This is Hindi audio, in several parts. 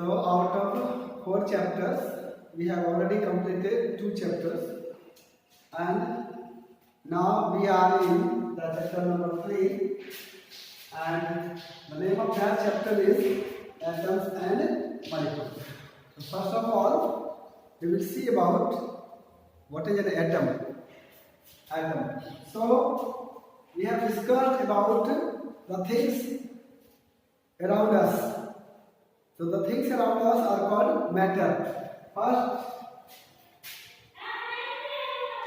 So out of 4 chapters, we have already completed 2 chapters, and now we are in the chapter number 3, and the name of that chapter is atoms and molecules. So first of all, we will see about what is an atom. So we have discussed about the things around us. So the things around us are called matter. First,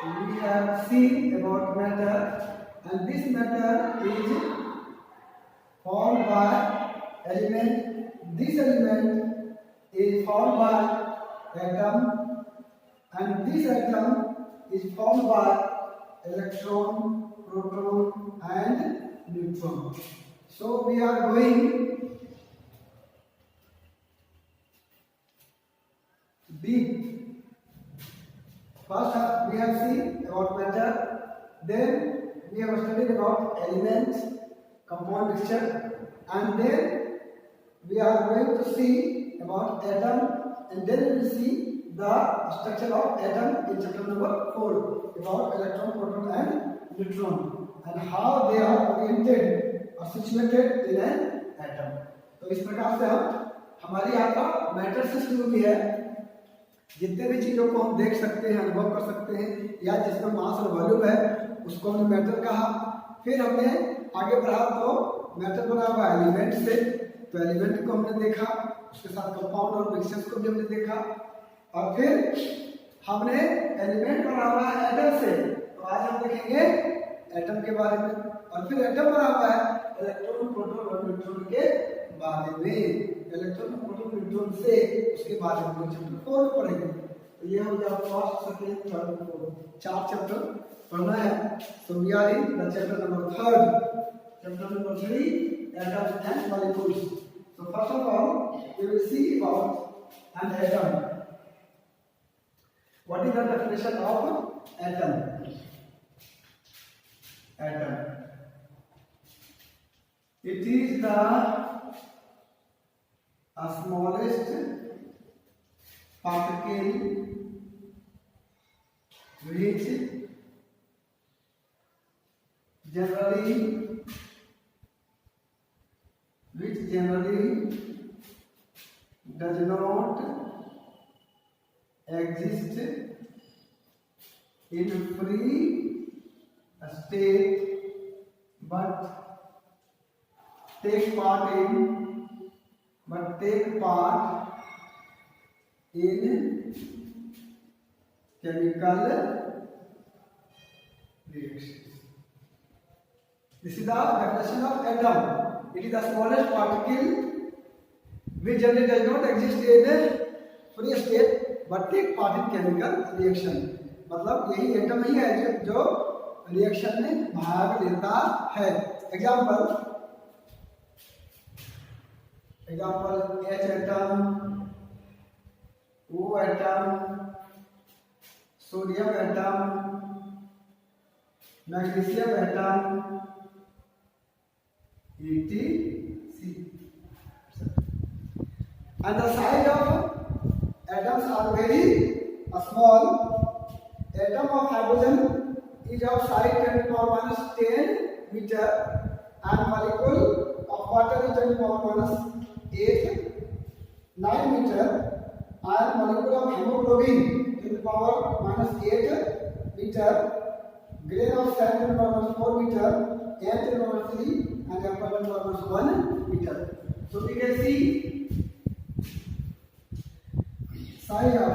we have seen about matter, and this matter is formed by element. This element is formed by atom, and this atom is formed by electron, proton, and neutron. So we are going deep. First we have seen about matter, then we have studied about elements, compound mixture, and then we are going to see about atom, and then we will see the structure of atom in chapter number 4 about electron, proton, and neutron, and how they are oriented or situated in an atom. तो इस प्रकार से हमारी यात्रा मैटर से शुरू हुई है। जितने भी चीजों को हम देख सकते हैं, अनुभव कर सकते हैं, या जिसमें मास और वॉल्यूम है उसको हमने मैटर कहा। फिर हमने आगे बढ़ा तो मैटर बना हुआ एलिमेंट से, तो एलिमेंट को हमने देखा, उसके साथ कंपाउंड और मिक्सचर्स को भी हमने देखा, और फिर हमने एलिमेंट बना हुआ है एटम से, तो आज हम देखेंगे एटम के बारे में, और फिर एटम बना हुआ है इलेक्ट्रॉन, प्रोटॉन और न्यूट्रॉन के बारे में। इलेक्ट्रॉन, प्रोटॉन, न्यूट्रॉन से उसके बारे में चैप्टर 4 में पढ़ेंगे। तो ये हो गया first, second, third, fourth, 4 chapter पढ़ना है। So we are in the chapter number 3, chapter number 3, atoms and molecules. So first of all we will see about an atom. What is the definition of atom? Atom. It is the smallest particle which generally does not exist in free state but take part in chemical reactions. This is the definition of atom. It is the smallest particle which generally does not exist in free state but take part in chemical reaction. मतलब यही एटम ही है जो रिएक्शन में भाग लेता है। Example H atom, O atom, sodium atom, magnesium atom, etc. And the size of atoms are very small. Atom of hydrogen is of size 10 to the power minus 10 meter, and molecule of water is 10 to the power minus 9 meter, and molecule of hemoglobin 10 to the power minus 8 meter, grain of sand 10 to the power minus 4 meter, air 10 to the power 3, and apple 10 to the power minus 1 meter. So we can see size of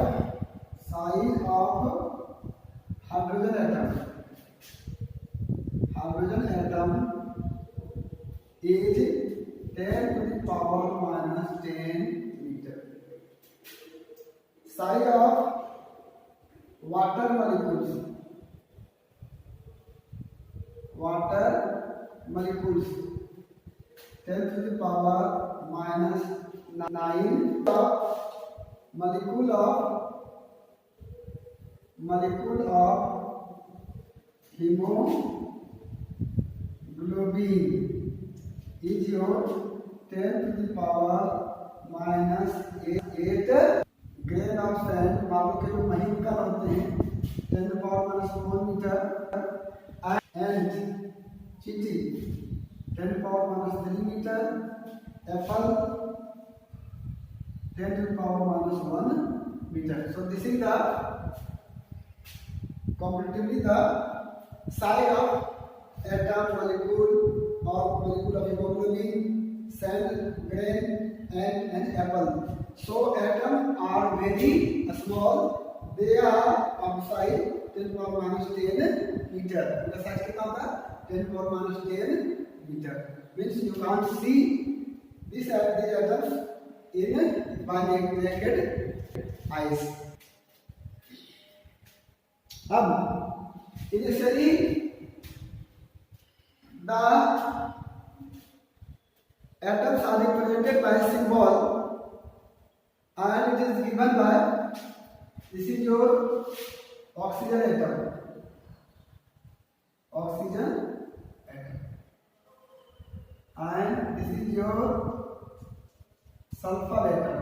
hydrogen atom is 10 to the power minus 10 meter. Size of water molecules 10 to the power minus 9. Molecule of hemoglobin is your 10 to the power minus 8 grain of sand, बालू के जो महीन कण होते हैं, 10⁻⁻1 मीटर, एंड चींटी 10⁻⁻3 metre, Apple 10⁻⁻1 meter. So this is the comparatively the size of atom, molecule or molecule of hemoglobin, sand grain and an apple. So atoms are very small. They are of size 10⁻⁻10 meter. The size कितना होता है? 10⁻⁻10 meter. Means you can't see these atoms in by naked eyes. अब initially the atoms are represented by a symbol and it is given by, this is your oxygen atom, and this is your sulfur atom,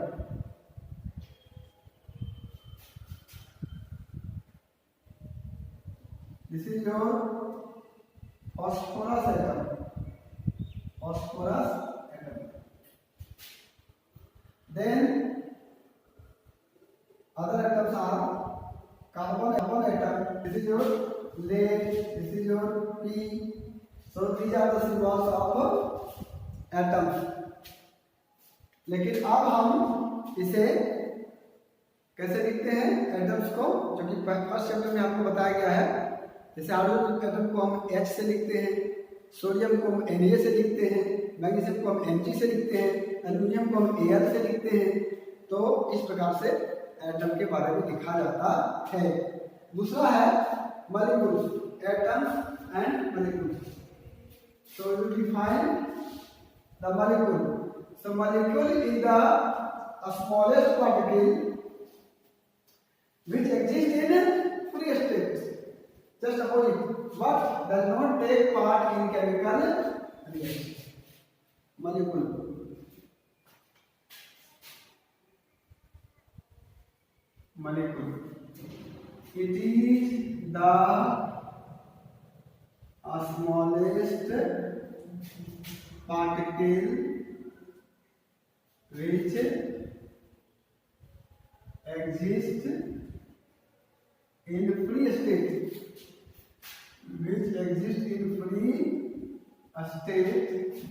this is your phosphorus atom, then other atoms are carbon atom, this is your lead, this is your P. So these are the symbols of atoms. लेकिन अब हम इसे कैसे लिखते हैं एटम्स को, जो कि फर्स्ट चैप्टर में आपको बताया गया है। जैसे हाइड्रोजन एटम को हम H से लिखते हैं, सोडियम को हम Na से लिखते हैं, मैग्नीशियम को हम Mg से लिखते हैं, एल्युमिनियम को हम Al से लिखते हैं। तो इस प्रकार से एटम के बारे में लिखा जाता है। दूसरा है molecules, atoms and molecules. So you define the molecule. So molecule is the smallest particle which exists in free state, just opposite, but does not take part in chemical reaction. Molecule. It is the smallest particle which exists in free state,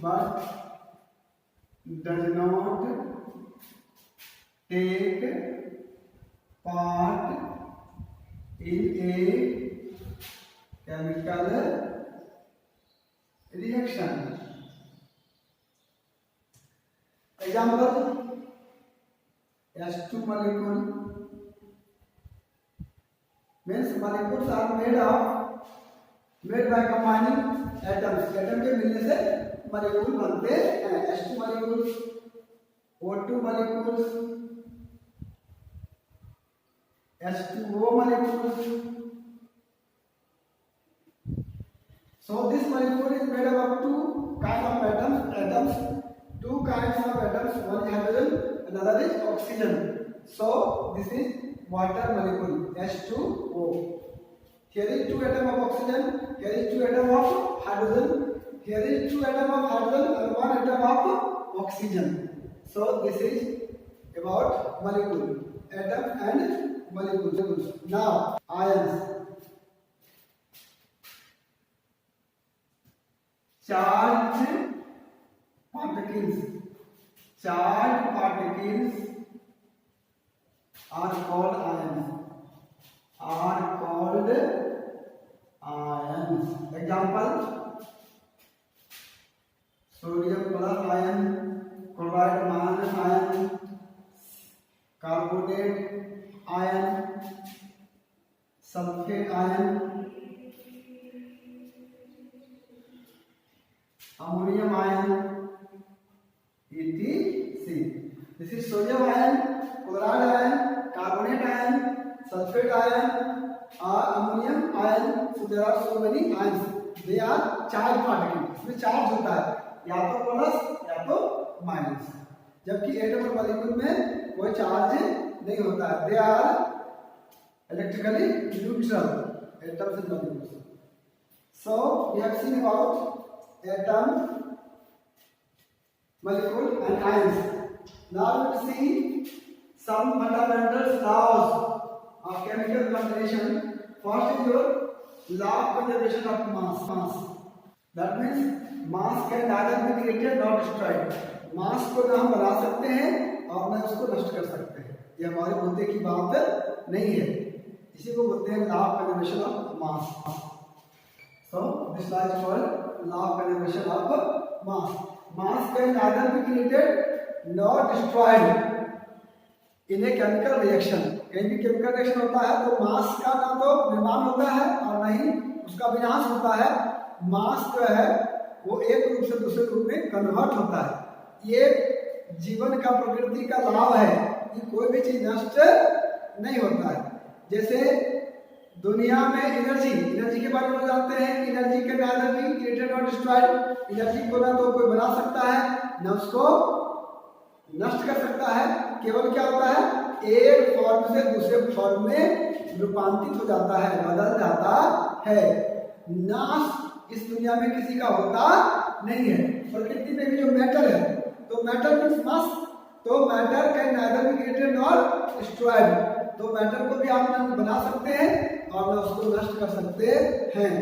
but does not take part in a chemical reaction. Example, H2 molecule means molecules are made by combining atoms. Atom के मिलने से मॉलिक्यूल बनते हैं। H2 molecules, O2 molecules, H2O molecules. So this molecule is made up of two kinds of atoms. Two kinds of atoms, one is hydrogen, another is oxygen. So this is water molecule, H2O. Here is two atoms of oxygen, here is two atoms of hydrogen, here is two atoms of hydrogen and one atom of oxygen. So this is about molecule, atom and molecules. Now ions. Charged particles are called ions. Example, sodium plus ion, chloride minus ion, carbonate ion, sulfate ion, ammonium ion, etc. This is sodium ion, chloride ion, carbonate ion, sulfate ion, ammonium ion. So there are so many ions. They are charged particles. इसमें चार्ज होता है, या तो प्लस या तो माइनस। जबकि एटम और मॉलिक्यूल में कोई चार्ज नहीं होता है, they are electrically neutral atoms and molecules. So we have seen about atom, molecule and ions. Now we will see some fundamental laws of chemical combination. First is your law of conservation of mass. That means mass can neither be created nor destroyed. मास को ना हम बना सकते हैं और ना उसको नष्ट कर सकते हैं, ये हमारे मुद्दे की बात नहीं है। इसी को बोलते हैं law of conservation of mass. So this law is called law of conservation of mass. Mass can neither be created nor destroyed in a chemical reaction. कहीं भी केमिकल रिएक्शन होता है तो मास का ना तो निर्माण होता है और ना ही उसका विनाश होता है। मास जो है वो एक रूप से दूसरे रूप में कन्वर्ट होता है। ये जीवन का प्रकृति का लाभ है कि कोई भी चीज नष्ट नहीं होता है। जैसे दुनिया में एनर्जी के बारे में जानते हैं कि एनर्जी के नेदर बी क्रिएटेड और डिस्ट्रॉयड। एनर्जी को ना तो कोई बना सकता है न उसको नष्ट कर सकता है, केवल क्या होता है एक फॉर्म से दूसरे फॉर्म में रूपांतरित हो जाता है, बदल जाता है। नाश इस दुनिया में किसी का होता नहीं है। प्रकृति में भी जो मैटर है तो मैटर मींस मास, तो matter can nether be created और डिस्ट्रॉयड। तो मैटर को भी आप ना बना सकते हैं और ना उसको नष्ट कर सकते हैं।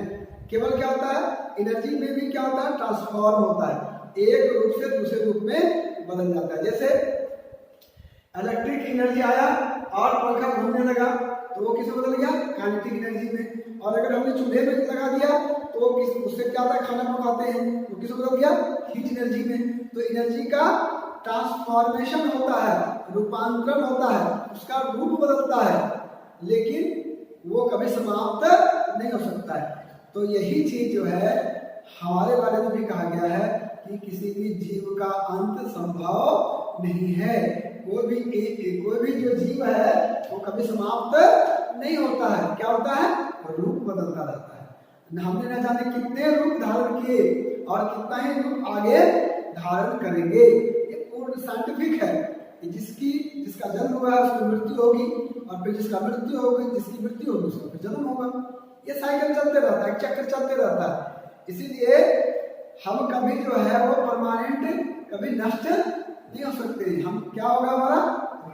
केवल क्या होता है एनर्जी में भी क्या होता है ट्रांसफॉर्म होता है, एक रूप से दूसरे रूप में बदल जाता है। जैसे इलेक्ट्रिक एनर्जी आया और पंखा घूमने लगा तो वो किसमें बदल गया काइनेटिक एनर्जी में। और अगर हमने चूल्हे में लगा दिया तो उससे क्या होता है खाना पकाते हैं तो किसमें बदल गया हीट एनर्जी में। तो एनर्जी का ट्रांसफॉर्मेशन होता है, रूपांतरण होता है, उसका रूप बदलता है, लेकिन वो कभी समाप्त नहीं हो सकता है। तो यही चीज जो है हमारे बारे में भी कहा गया है कि किसी भी जीव का अंत संभव नहीं है। कोई भी जो जीव है वो कभी समाप्त नहीं होता है। क्या होता है रूप बदलता रहता है। हमने न जाने कितने रूप धारण किए और कितना ही रूप आगे धारण करेंगे। ये पूर्ण साइंटिफिक है कि जिसका जन्म हुआ है उसकी मृत्यु होगी और फिर जिसकी मृत्यु होगी उसका फिर जन्म होगा। ये साइकिल चलते रहता है, चक्र चलते रहता है। इसीलिए हम कभी जो है वो परमानेंट कभी नष्ट नहीं हो सकते। हम क्या होगा हमारा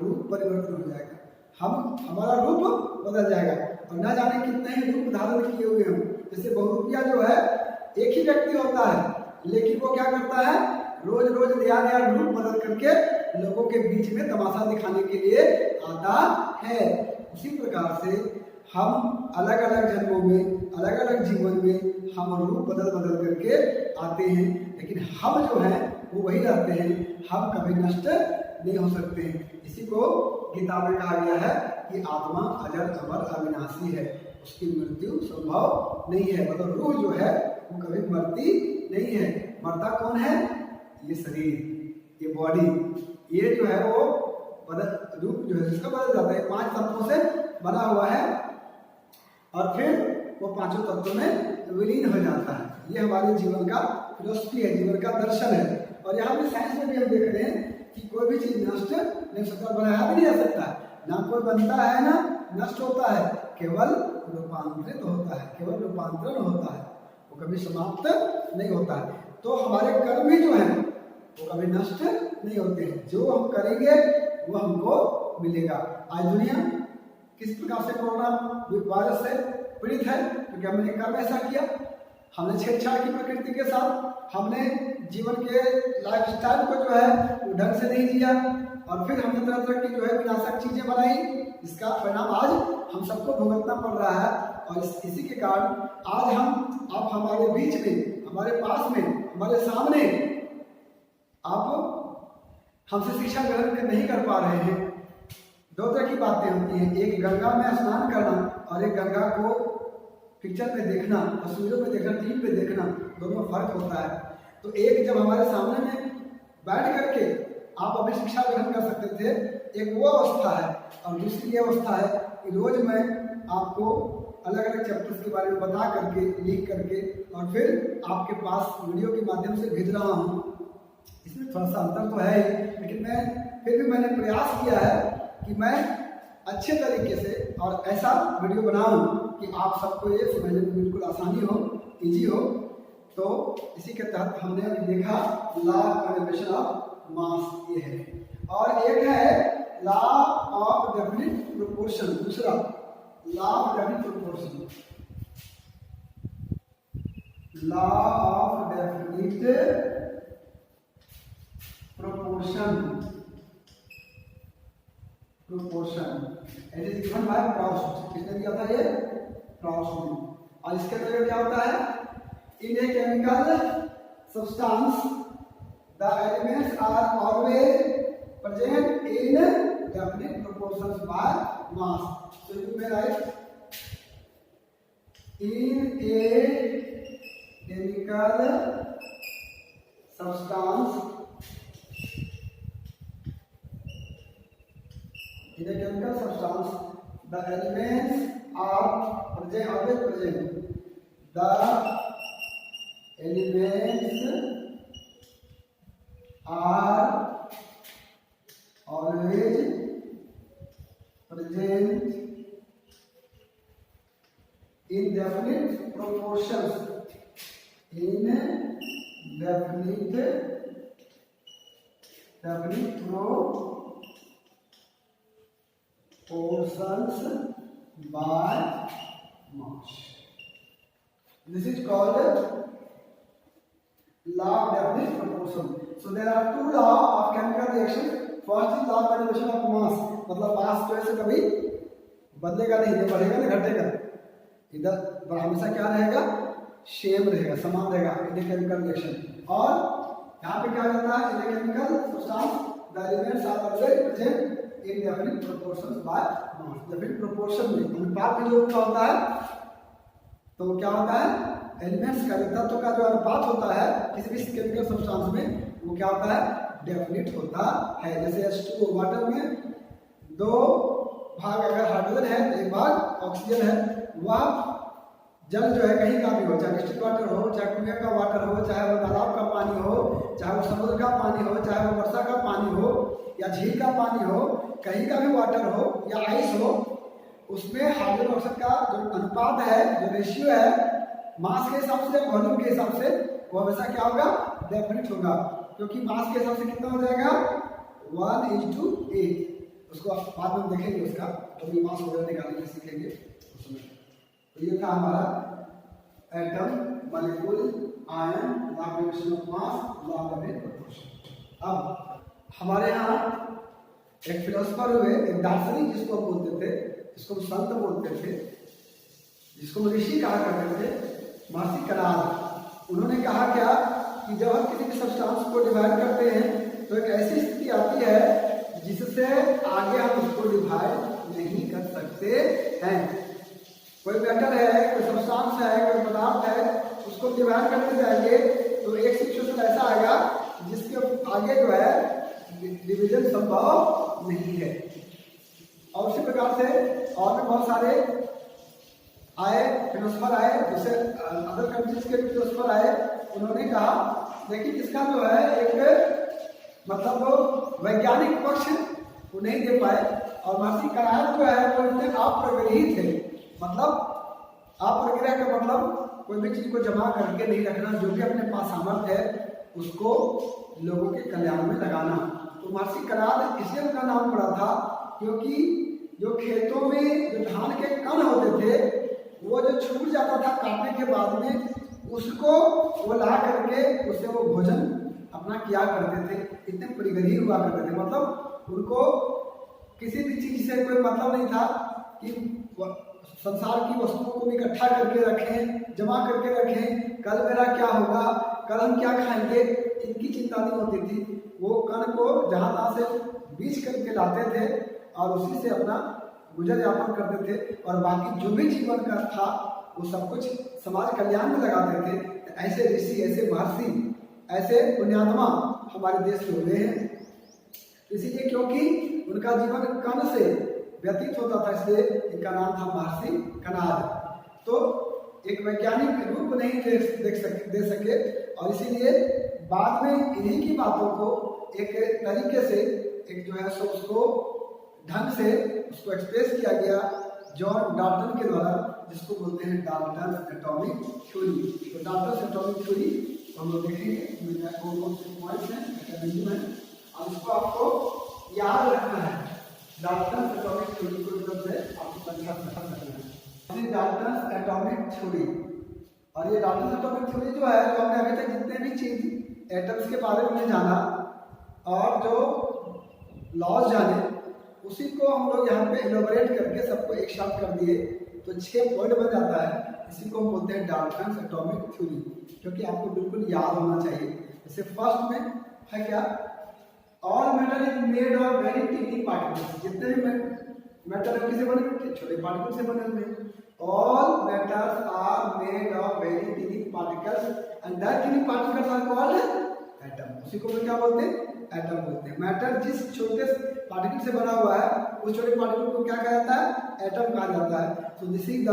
रूप परिवर्तन हो जाएगा, हमारा रूप बदल जाएगा और न जाने कितने ही रूप धारण किए हुए हम। जैसे बहुरूपिया जो है एक ही व्यक्ति होता है लेकिन वो क्या करता है रोज रोज नया नया रूप बदल करके लोगों के बीच में तमाशा दिखाने के लिए आता है। उसी प्रकार से हम अलग अलग जन्मों में अलग अलग जीवन में हम रूप बदल बदल करके आते हैं, लेकिन हम जो हैं वो वही रहते हैं, हम कभी नष्ट नहीं हो सकते हैं। इसी को गीता में कहा गया है कि आत्मा अजर अमर अविनाशी है, उसकी मृत्यु संभव नहीं है। मतलब रूह जो है वो कभी मरती नहीं है। मरता कौन है ये शरीर, ये बॉडी, ये जो है वो बदल रूप जो है जिसका बदल जाता है। 5 तत्वों से बना हुआ है और फिर वो 5 तत्वों में विलीन हो जाता है। ये हमारे जीवन का फिलॉसफी है, जीवन का दर्शन है। और यहाँ पे साइंस में भी हम देख रहे हैं कि कोई भी चीज नष्ट नहीं हो सकता, बनाया भी नहीं जा सकता, ना कोई बनता है ना नष्ट होता है, केवल रूपांतरित होता है, केवल रूपांतरण होता है, वो कभी समाप्त नहीं होता है। तो हमारे कर्म भी जो है वो कभी नष्ट नहीं होते हैं। जो हम करेंगे वो हमको मिलेगा। आज दुनिया किस प्रकार से कोरोना वायरस से पीड़ित है क्योंकि हमने कर्म ऐसा किया, हमने छेड़छाड़ की प्रकृति के साथ, हमने जीवन के लाइफस्टाइल को जो है वो ढंग से नहीं जिया और फिर हमने तरह तरह की जो है विनाशक चीजें बनाई, जिसका परिणाम आज हम सबको भुगतना पड़ रहा है। और इसी के कारण आज आप हमारे बीच में, हमारे पास में, हमारे सामने आप हमसे शिक्षा ग्रहण नहीं कर पा रहे हैं। 2 तरह की बातें होती हैं, एक गंगा में स्नान करना और एक गंगा को पिक्चर में देखना, तस्वीरों में देखना, टीवी पे देखना, दोनों फर्क होता है। तो एक जब हमारे सामने में बैठ करके आप अभी शिक्षा ग्रहण कर सकते थे, एक वो अवस्था है। और दूसरी ये अवस्था है कि रोज मैं आपको अलग अलग चैप्टर्स के बारे में बता करके, लिख करके और फिर आपके पास वीडियो के माध्यम से भेज रहा हूँ। इसमें थोड़ा सा अंतर तो है ही, लेकिन फिर भी मैंने प्रयास किया है कि मैं अच्छे तरीके से और ऐसा वीडियो बनाऊं कि आप सबको ये समझने में बिल्कुल आसानी हो, इजी हो। तो इसी के तहत हमने अभी देखा लॉ कंजर्वेशन ऑफ मास ये है, और एक है लॉ ऑफ डेफिनिट प्रोपोर्शन, दूसरा law of definite proportion, law of definite proportion, it is given by Proust. किसने दिया था ये? प्रॉस्ट ने। और इसके अंदर क्या होता है? In a chemical substance the elements are always present in definite proportions by mass. So you may write in a chemical substance, in a chemical substance the elements are present, always present, the elements are always present in definite proportions, in definite proportions by mass. This is called law of definite proportion. So there are two laws of chemical reaction. First is law of conservation of mass, मतलब मास तो ऐसे कभी बदलेगा नहीं, ये बढ़ेगा ना घटेगा, इधर हमेशा क्या रहेगा? सेम रहेगा, समान रहेगा इन केमिकल रिएक्शन। और यहाँ पे क्या होता है? In chemical substance the elements are always present in definite proportions by mass. Definite proportion में अनुपात में जो होता है, तो क्या होता है? एलिमेंट्स का तत्व का जो अनुपात होता है किसी भी केमिकल सब्सटेंस में, वो क्या होता है? डेफिनिट होता है। जैसे H2O वाटर में 2 भाग अगर हाइड्रोजन है तो 1 भाग ऑक्सीजन है, वह जल जो है कहीं का भी हो, चाहे डिस्टिल वाटर हो, चाहे कुएं का वाटर हो, चाहे वो तालाब का पानी हो, चाहे वो समुद्र का पानी हो, चाहे वो वर्षा का पानी हो या झील का पानी हो, कहीं का भी वाटर हो या आइस हो, उसमें हाइड्रोजन ऑक्साइड का जो अनुपात है, जो रेशियो है मास के हिसाब से, वॉल्यूम के हिसाब से, वो हमेशा क्या होगा? डेफिनिट होगा। क्योंकि मास के हिसाब से कितना हो जाएगा? 1:8। उसको बाद में देखेंगे, उसका कभी मास वगैरह निकालने सीखेंगे उसमें। तो ये था हमारा atom, molecule, ion, law of conservation of mass, law of definite proportion. अब हमारे यहाँ एक फिलोसफर हुए, एक दार्शनिक जिसको हम बोलते थे, जिसको हम संत बोलते थे, जिसको हम ऋषि कहा करते थे, महर्षि कणाद। उन्होंने कहा क्या कि जब हम किसी भी सब्सटेंस को डिवाइड करते हैं तो एक ऐसी स्थिति आती है जिससे आगे हम उसको डिवाइड नहीं कर सकते हैं। कोई मैटर है, कोई सब्सटेंस है, कोई पदार्थ है, उसको डिवाइड करते जाएंगे तो एक सिचुएशन ऐसा आएगा जिसके आगे जो है डिवीजन संभव नहीं है। और उसी प्रकार से और भी बहुत सारे आए, फिलोसफर आए, जैसे अदर कंट्रीज के फिलोसफर आए। उन्होंने कहा देखिए इसका जो है एक मतलब वैज्ञानिक पक्ष वो नहीं दे पाए, और महर्षि कणाद जो है वो इतने अप्रग्रही थे। मतलब अप्रग्रह का मतलब कोई भी चीज को जमा करके नहीं रखना, जो भी अपने पास सामर्थ्य है उसको लोगों के कल्याण में लगाना। तो महर्षि कणाद इसलिए उनका नाम पड़ा था क्योंकि जो खेतों में जो धान के कण होते थे वो जो छूट जाता था काटने के बाद में, उसको वो ला करके उससे वो भोजन अपना किया करते थे। इतने परिग्रही हुआ करते थे, मतलब उनको किसी भी चीज से कोई मतलब नहीं था कि संसार की वस्तुओं को इकट्ठा करके रखें, जमा करके रखें, कल मेरा क्या होगा, कल हम क्या खाएंगे, इनकी चिंता नहीं होती थी। वो कण को जहाँ तहाँ से बीज करके लाते थे और उसी से अपना गुजर यापन करते थे, और बाकी जो भी जीवन का था वो सब कुछ समाज कल्याण में लगाते थे। ऐसे ऋषि, ऐसे महर्षि, ऐसे पुण्यात्मा हमारे देश में हुए हैं। इसीलिए क्योंकि उनका जीवन कण से व्यतीत होता था, इसलिए इनका नाम था महर्षि कणाद। तो एक वैज्ञानिक रूप नहीं दे सके, और इसीलिए बाद में इन्हीं की बातों को एक तरीके से एक जो है सो उसको ढंग से उसको एक्सप्रेस किया गया जॉन डाल्टन के द्वारा, जिसको बोलते हैं डाल्टन एटॉमिक थ्योरी। तो डाल्टन एटॉमिक थ्योरी हम लोग देखेंगे कौन कौन से पॉइंट्स हैं, मैकेनिज्म है, और इसको आपको याद रखना है। डाल्टन एटॉमिक थ्योरी को एकदम से आपको परीक्षा में खत्म करना है। डाल्टन एटॉमिक थ्योरी, और ये डाल्टन एटॉमिक थ्योरी जो है, जो हमने अभी तक जितने भी चीज एटम्स के बारे में जाना और जो लॉज जाने, उसी को हम लोग यहाँ पे एलोबरेट करके सबको एक साथ कर दिए तो 6 पॉइंट बन जाता है। इसी को हम बोलते हैं डाल्टन एटॉमिक थ्योरी, क्योंकि आपको बिल्कुल याद होना चाहिए। जैसे फर्स्ट में है क्या, all metal is made of very tiny particles. जितने भी मेटल है किससे बने हुए, छोटे पार्टिकल से बने हुए हैं। All metals are made of very tiny particles and that tiny particles are called atom. उसी को क्या बोलते हैं, एटम बोलते हैं। मैटर जिस छोटे पार्टिकल से बना हुआ है, उस छोटे पार्टिकल को क्या कहा जाता है, एटम कहा जाता है। So this is the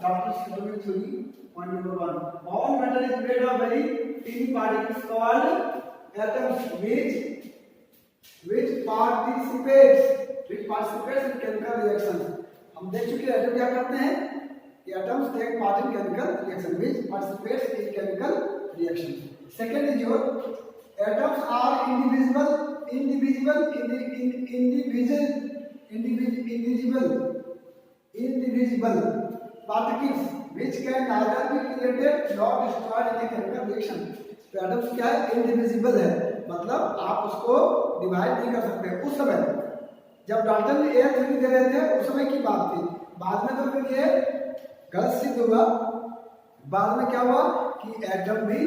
Dalton atomic theory point number 1। All matter is made of very tiny particles called atoms which participates in chemical reaction। हम देख चुके हैं एटम क्या करते हैं, कि atoms take part in chemical reaction which participates in chemical reaction। Second is your atoms are indivisible particles which can neither be created nor destroyed in a chemical reaction। तो एटम्स क्या है, इनडिविजिबल है, मतलब आप उसको डिवाइड नहीं कर सकते। उस समय जब डाल्टन ने एयर थ्योरी दे रहे थे, उस समय की बात थी। बाद में तो फिर ये गलत सिद्ध हुआ। बाद में क्या हुआ कि एटम भी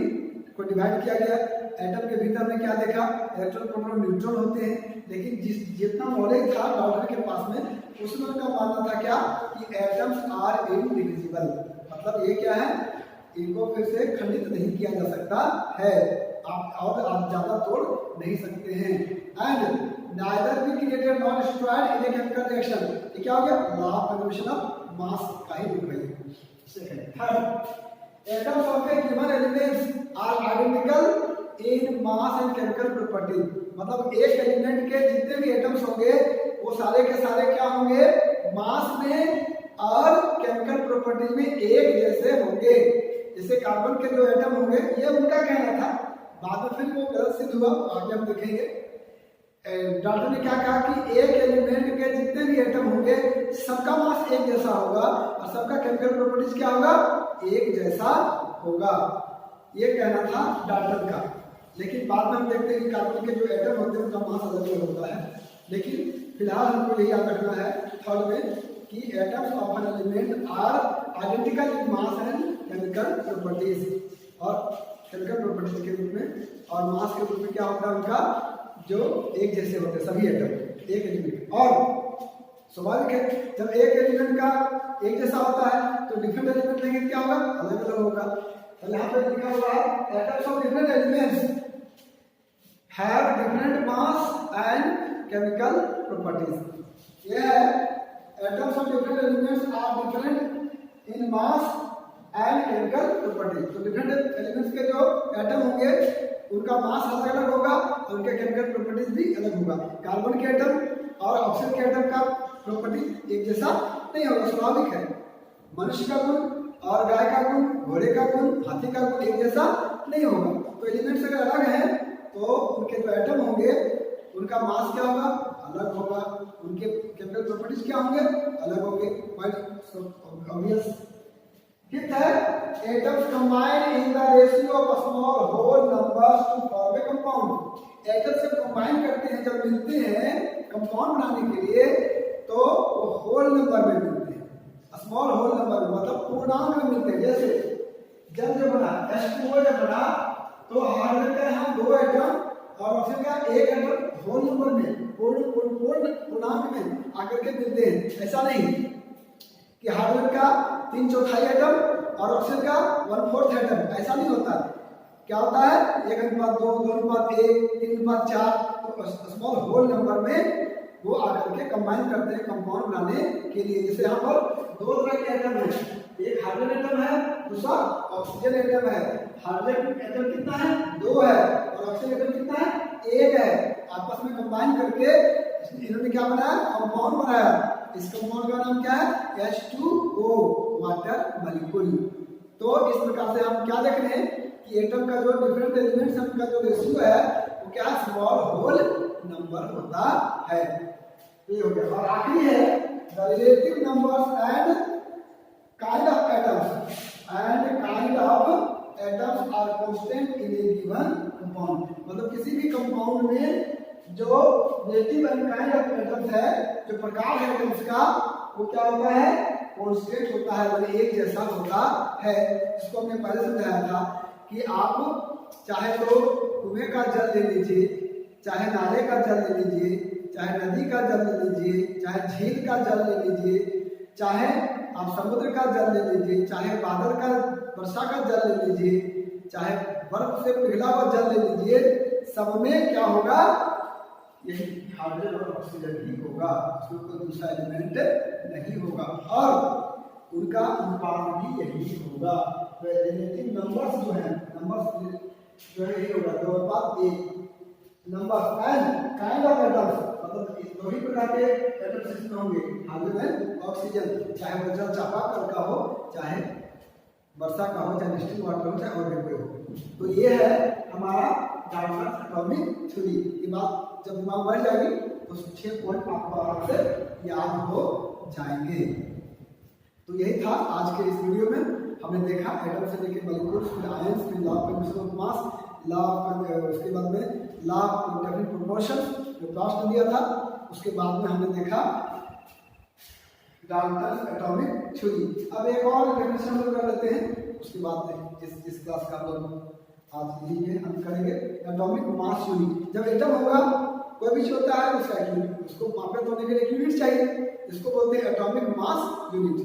को डिवाइड किया गया। एटम के भीतर में क्या देखा, इलेक्ट्रॉन प्रोटॉन न्यूट्रॉन होते हैं। लेकिन जितना नॉलेज था डाल्टन के पास में, उसमें उनका मानना था क्या, कि एटम्स आर इनडिविजिबल, मतलब ये क्या है, इनको फिर से खंडित नहीं किया जा सकता है, आप ज्यादा तोड़ नहीं सकते हैं। And neither be created nor destroyed in a chemical reaction. ये क्या हो गया, law of conservation of mass का ही रूप है। Second, third, atoms of a given elements are identical in mass and chemical property. मतलब एक एलिमेंट के जितने भी एटम्स होंगे वो सारे के सारे क्या होंगे, मास में और केमिकल प्रॉपर्टी में एक जैसे होंगे। जैसे कार्बन के जो एटम होंगे, ये उनका कहना था, बाद में फिर वो गलत सिद्ध हुआ, आगे हम देखेंगे। डाल्टन ने क्या कहा कि एक एलिमेंट के जितने भी एटम होंगे सबका मास एक जैसा होगा और सबका केमिकल प्रॉपर्टीज क्या होगा, एक जैसा होगा। ये कहना था डाल्टन का। लेकिन बाद में हम देखते हैं कि कार्बन के जो एटम होते हैं उनका मास अलग अलग होता है। लेकिन फिलहाल हमको यही याद रखना है थर्ड में कि atoms of an element are identical in mass and chemical properties. और केमिकल प्रॉपर्टीज के रूप में और मास के रूप में क्या होता है उनका, जो एक जैसे होते हैं सभी एटम एक एलिमेंट। और स्वाभाविक है जब एक एलिमेंट का एक जैसा होता है तो डिफरेंट एलिमेंट लेंगे क्या होगा, अलग अलग होगा। तो यहाँ पे लिखा हुआ है atoms of different elements have different mass and chemical properties. ये है atoms of different elements are different in mass and chemical properties. तो डिफरेंट एलिमेंट्स के जो एटम होंगे उनका मास अलग अलग होगा और उनके केमिकल प्रॉपर्टीज भी अलग होगा। कार्बन के एटम और ऑक्सीजन के एटम का प्रॉपर्टी एक जैसा नहीं होगा, स्वाभाविक है। मनुष्य का गुण और गाय का गुण, घोड़े का गुण, हाथी का गुण एक जैसा नहीं होगा। तो एलिमेंट्स अगर अलग हैं तो उनके जो एटम होंगे उनका मास क्या होगा, अलग होगा, उनके केमिकल प्रॉपर्टीज क्या होंगे, अलग होंगे। ऑब्वियस। फिफ्थ है atoms combine in the ratio of small whole numbers to form a compound. Atoms जब कंबाइन करते हैं, जब मिलते हैं कंपाउंड बनाने के लिए, तो वो होल नंबर में मिलते हैं, स्मॉल होल नंबर में, मतलब पूर्णांक में मिलते हैं। जैसे जब बना H2O जब बना तो हाइड्रोजन का हम 2 एटम और ऑक्सीजन का 1 एटम होल नंबर में पूर्णांक में आकर के मिलते हैं। ऐसा नहीं कि हाइड्रोजन का 3/4 एटम और ऑक्सीजन का 1/4 एटम, ऐसा नहीं होता। क्या होता है 1:2, 2:1, 3:4। तो स्मॉल होल नंबर में वो आकर के कंबाइन करते हैं कंपाउंड बनाने के लिए। जैसे यहाँ पर 2 तरह के एटम है, एक हाइड्रोजन एटम है, दूसरा ऑक्सीजन एटम है। हाइड्रोजन एटम कितना है, 2 है, और ऑक्सीजन एटम कितना है? एक है। आपस में कंबाइन करके इन्होंने क्या बनाया? कंपाउंड बनाया। इस कंपाउंड का नाम क्या है? H2O, water molecule. तो इस प्रकार से हम क्या देख रहे हैं कि एटम का जो डिफरेंट एलिमेंट्स हैं उनका जो रेशियो है वो क्या? स्मॉल होल नंबर होता है। ये हो गया। और आखिरी है the relative numbers and kind of atoms are constant in a given compound. मतलब किसी भी कंपाउंड में जो relative and kind of atoms है, जो प्रकार है एटम्स का, वो क्या होता है? कांस्टेंट होता है, मतलब एक जैसा होता है। इसको हमने पहले समझाया था कि आप चाहे तो कुएं का जल ले लीजिए, चाहे नाले का जल ले लीजिए, चाहे नदी का जल ले लीजिए, चाहे झील का जल ले लीजिए, चाहे आप समुद्र का जल ले लीजिए, चाहे बादल का वर्षा का जल ले लीजिए, चाहे बर्फ से पिघला हुआ जल ले लीजिए, सब में क्या होगा? यही हाइड्रोजन और ऑक्सीजन ही होगा, उसमें कोई दूसरा एलिमेंट नहीं होगा और उनका अनुपात भी यही होगा। तो रिलेटिव नंबर्स जो है, नंबर्स जो है यही होगा 2:1। Number and kind of atoms, मतलब दो ही प्रकार के एटम्स इसमें होंगे, हाइड्रोजन ऑक्सीजन, चाहे वो जल चापाकल का हो, चाहे वर्षा का हो, चाहे डिस्टिल्ड वाटर हो, चाहे और कोई हो। तो ये है हमारा डाल्टन्स एटॉमिक थ्योरी। ये बात जब दिमाग बढ़ जाएगी तो 6 पॉइंट आपको आराम से याद हो जाएंगे। तो यही था आज के इस वीडियो में। हमने देखा एटम से लेकर मॉलिक्यूल्स, फिर आयंस, फिर law of conservation of mass, law of उसके बाद में लॉ ऑफ डेफिनेट प्रोपोर्शन जो लास्ट में दिया था, उसके बाद में हमने देखा डाल्टन्स एटॉमिक थ्योरी। अब एक और डेफिनेशन हम लोग कर लेते हैं, उसके बाद इस क्लास का हम लोग आज यही में हम करेंगे एटॉमिक मास यूनिट। जब एटम होगा, कोई भी होता है, उसको मापे होने के लिए एक यूनिट चाहिए, इसको बोलते हैं atomic mass unit.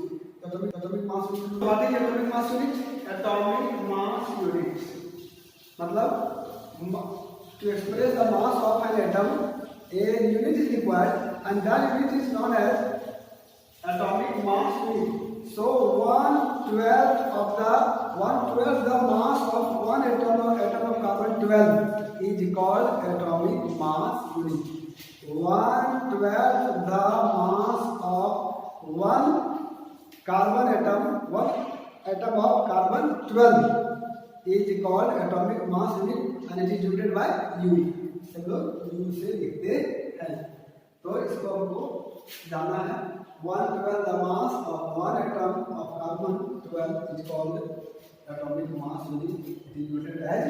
Atomic mass unit बात है। Atomic mass unit, atomic mass unit मतलब to express the mass of an atom, a unit is required and that unit is known as atomic mass unit. So 1/12 the mass of one atom of carbon 12 is called atomic mass unit. 1/12 the mass of one atom of carbon 12 is called atomic mass unit and it is denoted by U। सब लोग U से लिखते हैं। तो इसको हमको जाना है 1/12 the mass of one atom of carbon 12 is called atomic mass unit, it is denoted as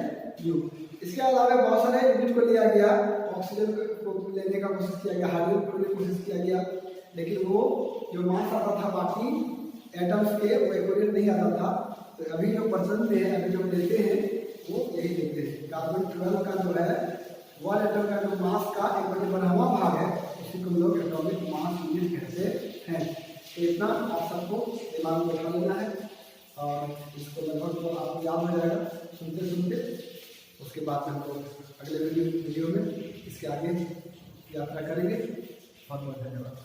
U। इसके अलावा बहुत सारे यूनिट को लिया गया, ऑक्सीजन को लेने का कोशिश किया गया, हाइड्रोजन को लेने की कोशिश किया गया, लेकिन वो जो मास आता था बाकी एटम्स के वो एक्यूरेट नहीं आता था। तो अभी जो परसेंट है, अभी जो लेते हैं वो यही देखते हैं। कार्बन 12 का जो है वन एटम का जो मास का 1/12वां भाग है, उसी को हम लोग एटॉमिक मास यूनिट कहते हैं। तो इतना आप सबको दिमाग में रखा लेना है और इसको लगभग तो आपको याद हो जाएगा सुनते सुनते। उसके बाद हम लोग अगले वीडियो में इसके आगे यात्रा करेंगे। बहुत बहुत धन्यवाद।